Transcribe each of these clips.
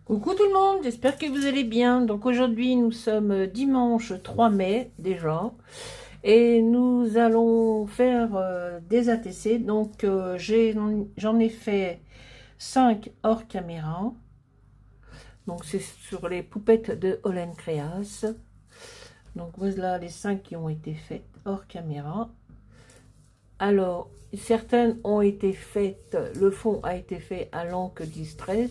Coucou tout le monde, j'espère que vous allez bien. Donc aujourd'hui nous sommes dimanche 3 mai déjà et nous allons faire des ATC. Donc j'en ai fait 5 hors caméra. Donc c'est sur les poupettes de Holland Créas. Donc voilà les 5 qui ont été faites hors caméra. Alors certaines ont été faites, le fond a été fait à l'encre 10-13.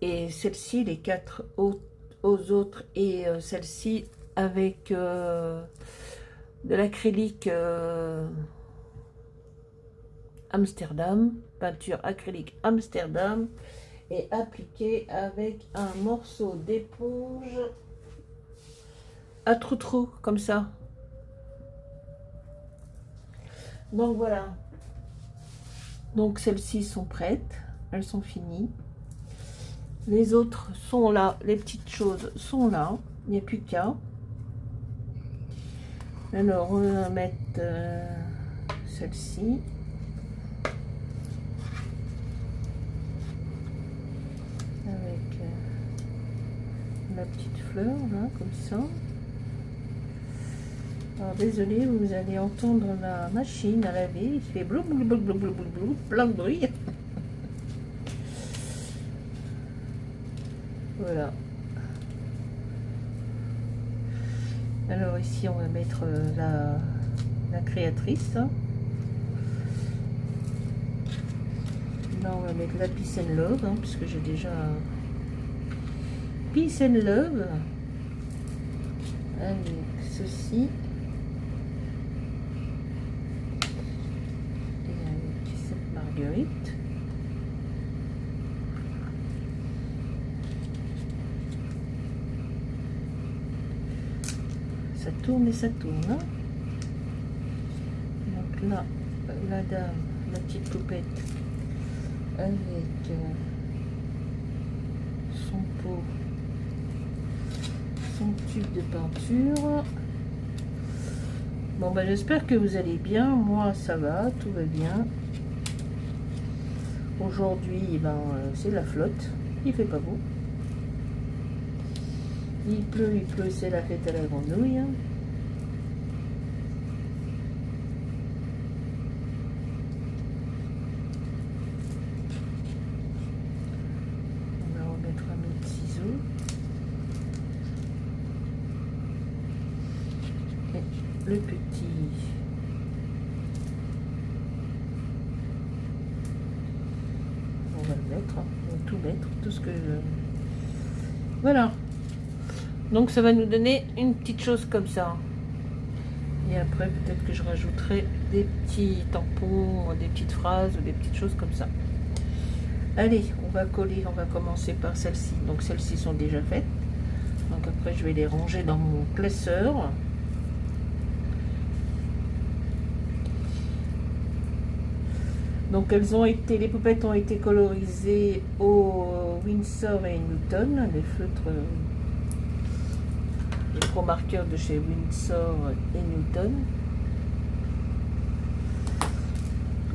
Et celle-ci, les 4 aux autres, et celle-ci avec de l'acrylique Amsterdam, peinture acrylique Amsterdam, et appliquée avec un morceau d'éponge à trou-trou, comme ça. Donc voilà. Donc celles-ci sont prêtes, elles sont finies. Les autres sont là, les petites choses sont là, il n'y a plus qu'à. Alors on va mettre celle-ci. Avec la petite fleur là, comme ça. Alors désolé, vous allez entendre la machine à laver, il fait blou blou blou blou blou blou blou, plein de bruit. Voilà. Alors ici on va mettre la créatrice. Là on va mettre la Peace and Love, hein, puisque j'ai déjà Peace and Love. Avec ceci. Et avec cette marguerite. Ça tourne et ça tourne. Hein. Donc là, la dame, la petite poupette avec son pot, son tube de peinture. Bon, ben, j'espère que vous allez bien. Moi, ça va, tout va bien. Aujourd'hui, ben, c'est la flotte. Il fait pas beau. Il pleut, c'est la fête à la grenouille. On va remettre un autre ciseau. Et le petit. On va le mettre, on va tout mettre, tout ce que je... Voilà. Donc ça va nous donner une petite chose comme ça. Et après peut-être que je rajouterai des petits tampons, des petites phrases ou des petites choses comme ça. Allez, on va coller, on va commencer par celles-ci. Donc celles-ci sont déjà faites. Donc après je vais les ranger dans mon classeur. Donc elles ont été, les poupettes ont été colorisées au Winsor et Newton, les feutres, les Pro marqueurs de chez Winsor et Newton.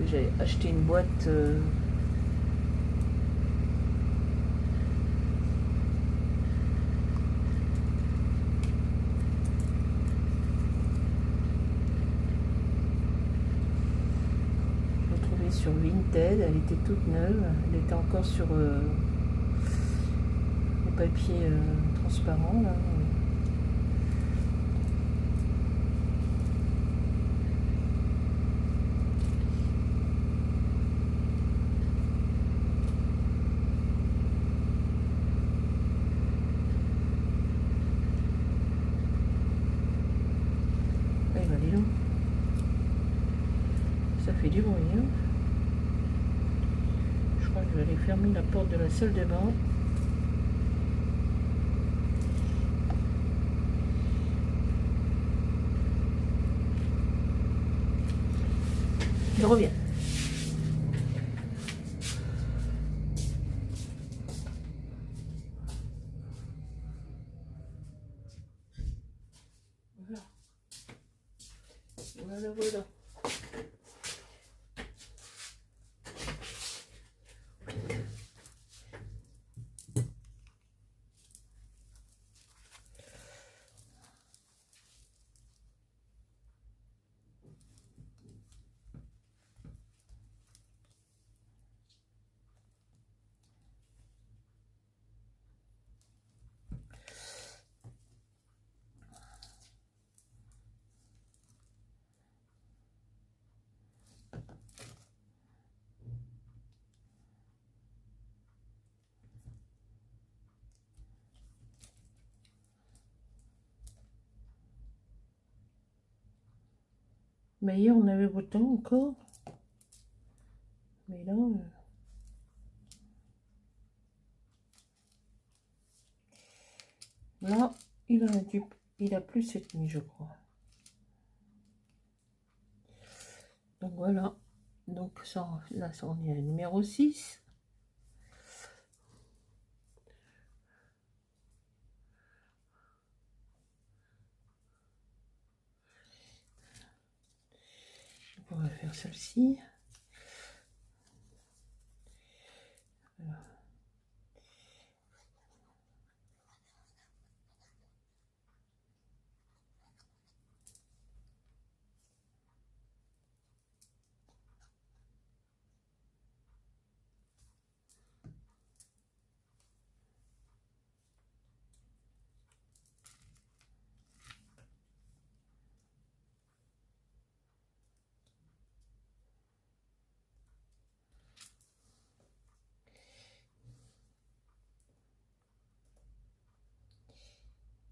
J'ai acheté une boîte sur Vinted, elle était toute neuve, elle était encore sur le papier transparent là. Et ben dis donc, ça fait du bruit, hein. Je crois que je vais aller fermer la porte de la salle de bain. Je reviens. Voilà. Voilà, voilà. Mais hier, on avait beau temps encore. Mais là... Là, il a plu cette nuit, je crois. Donc voilà. Donc ça, là, ça, on est à numéro 6. On va faire celle-ci. Voilà.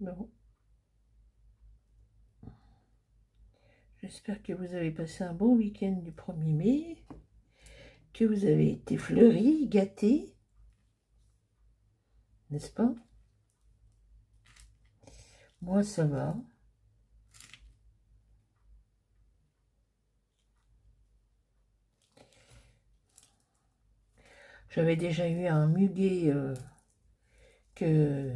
Bon. J'espère que vous avez passé un bon week-end du 1er mai, que vous avez été fleuris, gâtés, n'est-ce pas? Moi, ça va. J'avais déjà eu un muguet que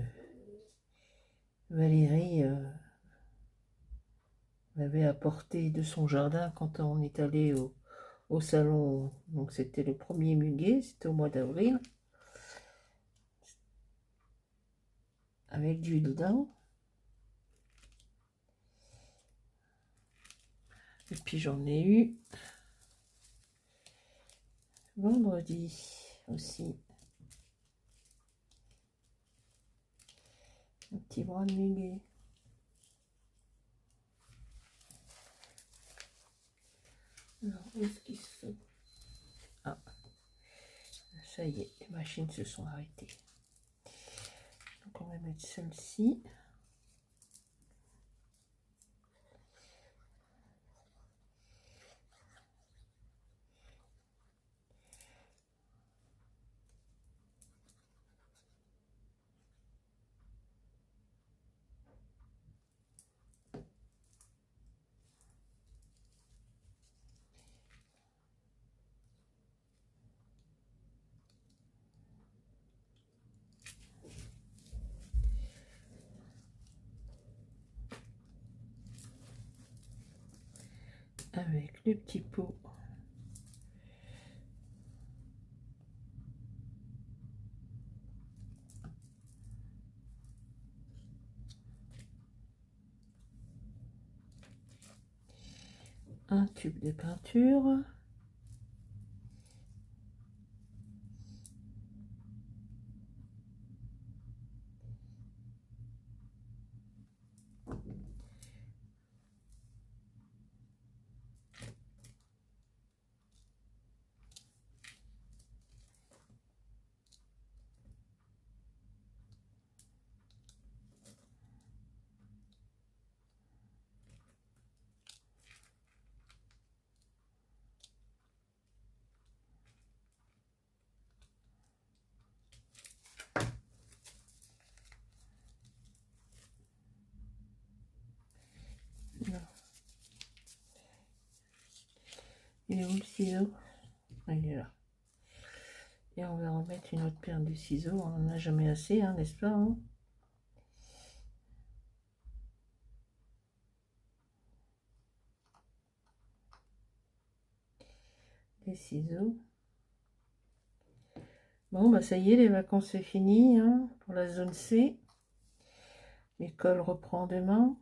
Valérie m'avait apporté de son jardin quand on est allé au salon. Donc c'était le premier muguet, c'était au mois d'avril, avec du dedans. Et puis j'en ai eu vendredi aussi. Un petit bras de muguet. Alors, où est-ce qu'ils sont? Ah, ça y est, les machines se sont arrêtées. Donc on va mettre celle-ci. Avec le petit pot. Un tube de peinture. Il est où le ciseau? Il est là. Et on va remettre une autre paire de ciseaux. On n'en a jamais assez, hein, n'est-ce pas, hein? Les ciseaux. Bon, bah ça y est, les vacances c'est fini, hein, pour la zone C. L'école reprend demain.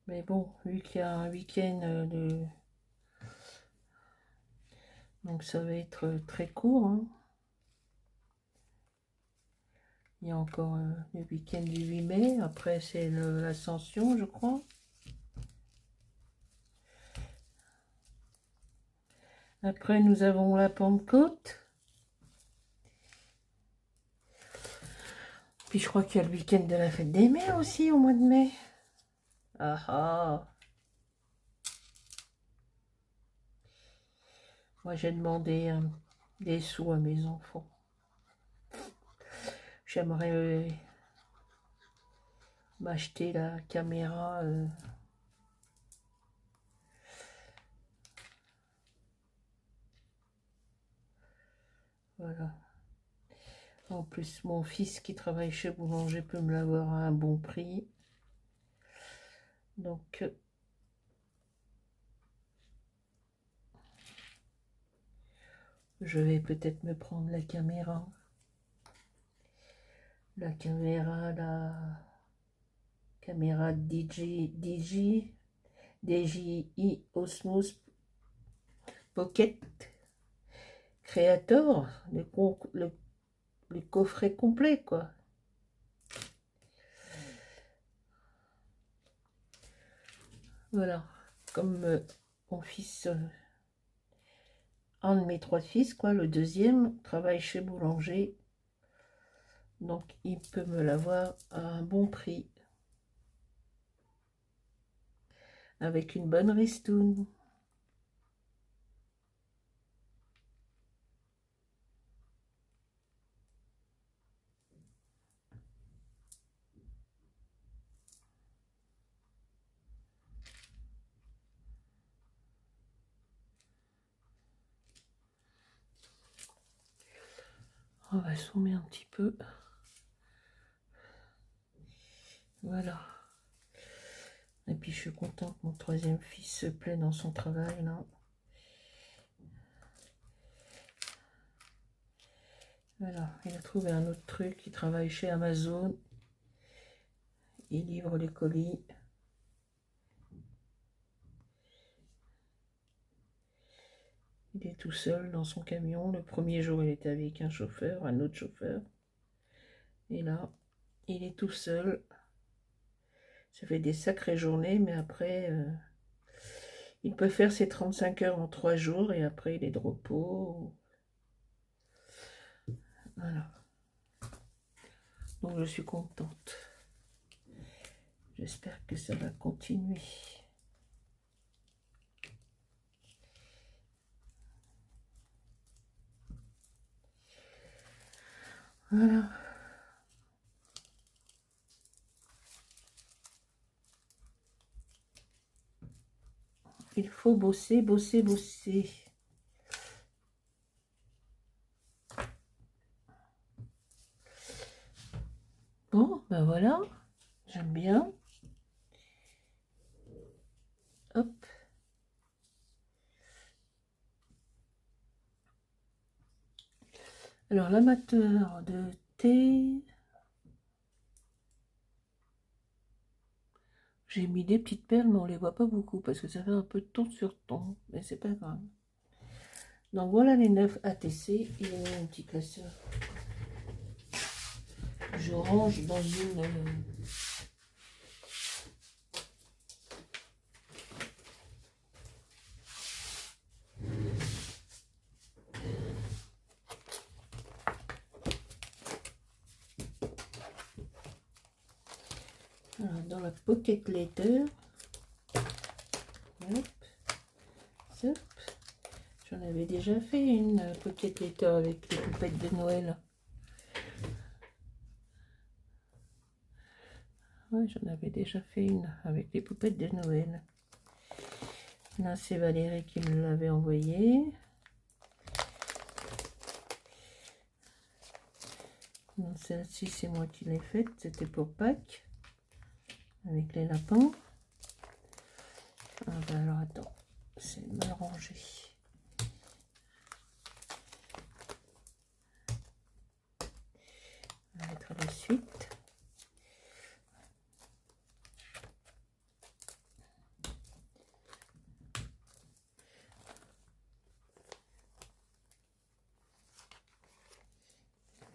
Mais bon, vu qu'il y a un week-end donc ça va être très court, hein. Il y a encore le week-end du 8 mai. Après, c'est l'Ascension, je crois. Après, nous avons la Pentecôte. Puis, je crois qu'il y a le week-end de la fête des mères aussi, au mois de mai. Ah ah! Moi, j'ai demandé des sous à mes enfants. J'aimerais m'acheter la caméra. Voilà. En plus, mon fils qui travaille chez Boulanger peut me l'avoir à un bon prix. Donc, je vais peut-être me prendre la caméra. La caméra DJI Osmos Pocket Creator, le coffret complet, quoi. Voilà, comme mon fils, un de mes 3 fils, quoi, le deuxième, travaille chez Boulanger. Donc, il peut me l'avoir à un bon prix. Avec une bonne ristoune. On va zoomer un petit peu. Voilà. Et puis je suis contente que mon 3e fils se plaît dans son travail là. Voilà, il a trouvé un autre truc, il travaille chez Amazon. Il livre les colis. Il est tout seul dans son camion. Le premier jour, il était avec un chauffeur, un autre chauffeur. Et là, il est tout seul. Ça fait des sacrées journées, mais après, il peut faire ses 35 heures en 3 jours et après, il est de repos. Voilà. Donc, je suis contente. J'espère que ça va continuer. Voilà. Il faut bosser, bosser, bosser. Bon, ben voilà. J'aime bien. Hop. Alors, l'amateur de thé. J'ai mis des petites perles, mais on les voit pas beaucoup parce que ça fait un peu de ton sur ton. Mais c'est pas grave. Donc, voilà les 9 ATC. Il y a un petit classeur. Je range dans une... alors, dans la pocket letter. Hop. Hop. J'en avais déjà fait une pocket letter avec les poupettes de Noël. Ouais, j'en avais déjà fait une avec les poupettes de Noël. Là, c'est Valérie qui me l'avait envoyé. Celle-ci, c'est moi qui l'ai faite. C'était pour Pâques. Avec les lapins. Ah ben alors, attends. C'est mal rangé. On va mettre la suite.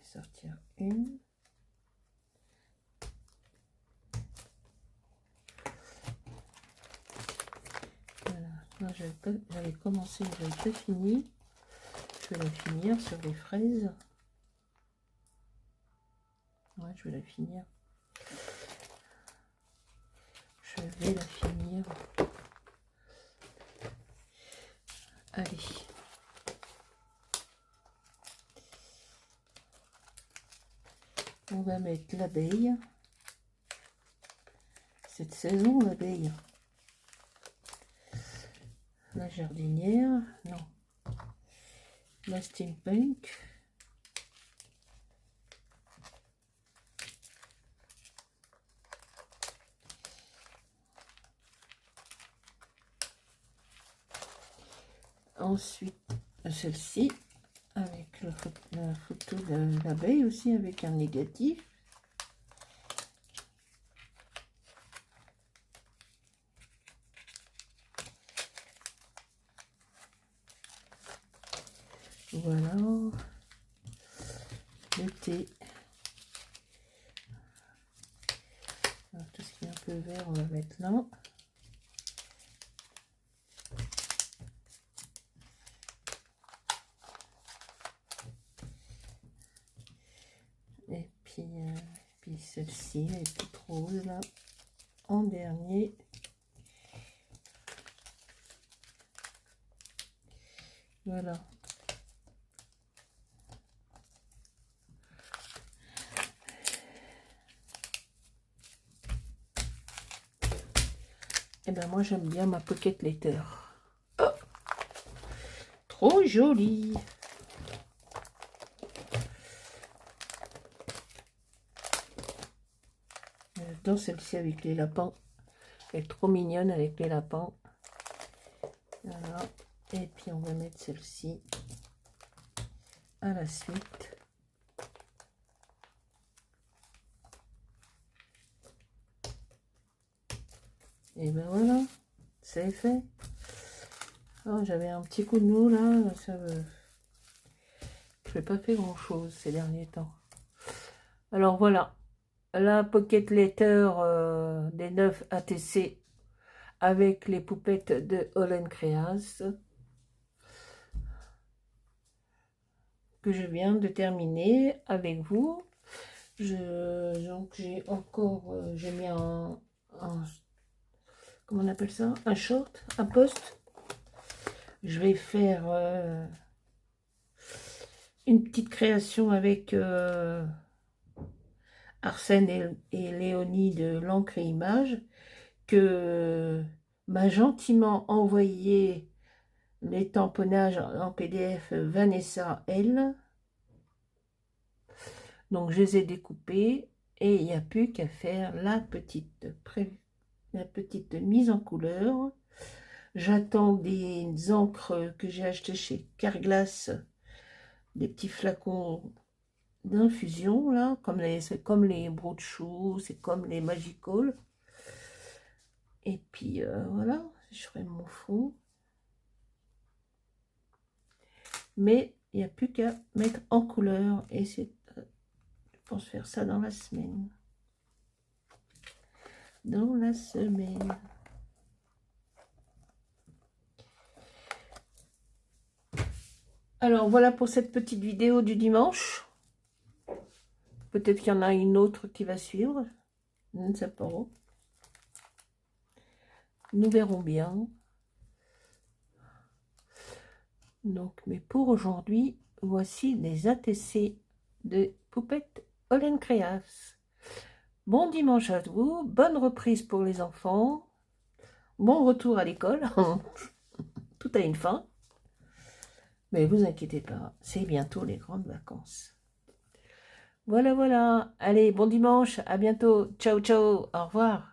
Sortir une. Voilà, moi j'avais commencé, j'avais pas fini. Je vais la finir sur les fraises. Ouais, je vais la finir. Je vais la finir. Allez. On va mettre l'abeille. Cette saison, l'abeille. La jardinière, non. La steampunk. Ensuite, celle-ci, avec la photo de l'abeille aussi, avec un négatif. Voilà. Le thé. Alors, tout ce qui est un peu vert, on va mettre là. Et puis celle-ci, elle est toute rose là, en dernier. Voilà. Et ben moi j'aime bien ma pocket letter. Oh, trop jolie. J'adore celle-ci avec les lapins. Elle est trop mignonne avec les lapins. Voilà. Et puis on va mettre celle-ci à la suite. Et ben voilà, c'est fait. Oh, j'avais un petit coup de mou là, ça me... Je n'ai pas fait grand chose ces derniers temps. Alors voilà, la pocket letter des 9 ATC avec les poupettes de Holland Creas que je viens de terminer avec vous. Donc j'ai encore, j'ai mis un comment on appelle ça, un short, un post. Je vais faire une petite création avec Arsène et Léonie de l'encre et image, que m'a gentiment envoyé les tamponnages en PDF Vanessa L. Donc je les ai découpés et il n'y a plus qu'à faire la petite mise en couleur. J'attends des encres que j'ai achetées chez Carglass, des petits flacons d'infusion là, c'est comme les broad-choux, c'est comme les Magical. Et puis voilà, je ferai mon fond. Mais il n'y a plus qu'à mettre en couleur et c'est, je pense faire ça dans la semaine. Dans la semaine. Alors voilà pour cette petite vidéo du dimanche. Peut-être qu'il y en a une autre qui va suivre. Je ne sais pas. Nous verrons bien. Donc, mais pour aujourd'hui, voici les ATC de poupettes Holland Creas. Bon dimanche à vous, bonne reprise pour les enfants, bon retour à l'école, tout a une fin. Mais vous inquiétez pas, c'est bientôt les grandes vacances. Voilà, voilà. Allez, bon dimanche, à bientôt. Ciao, ciao, au revoir.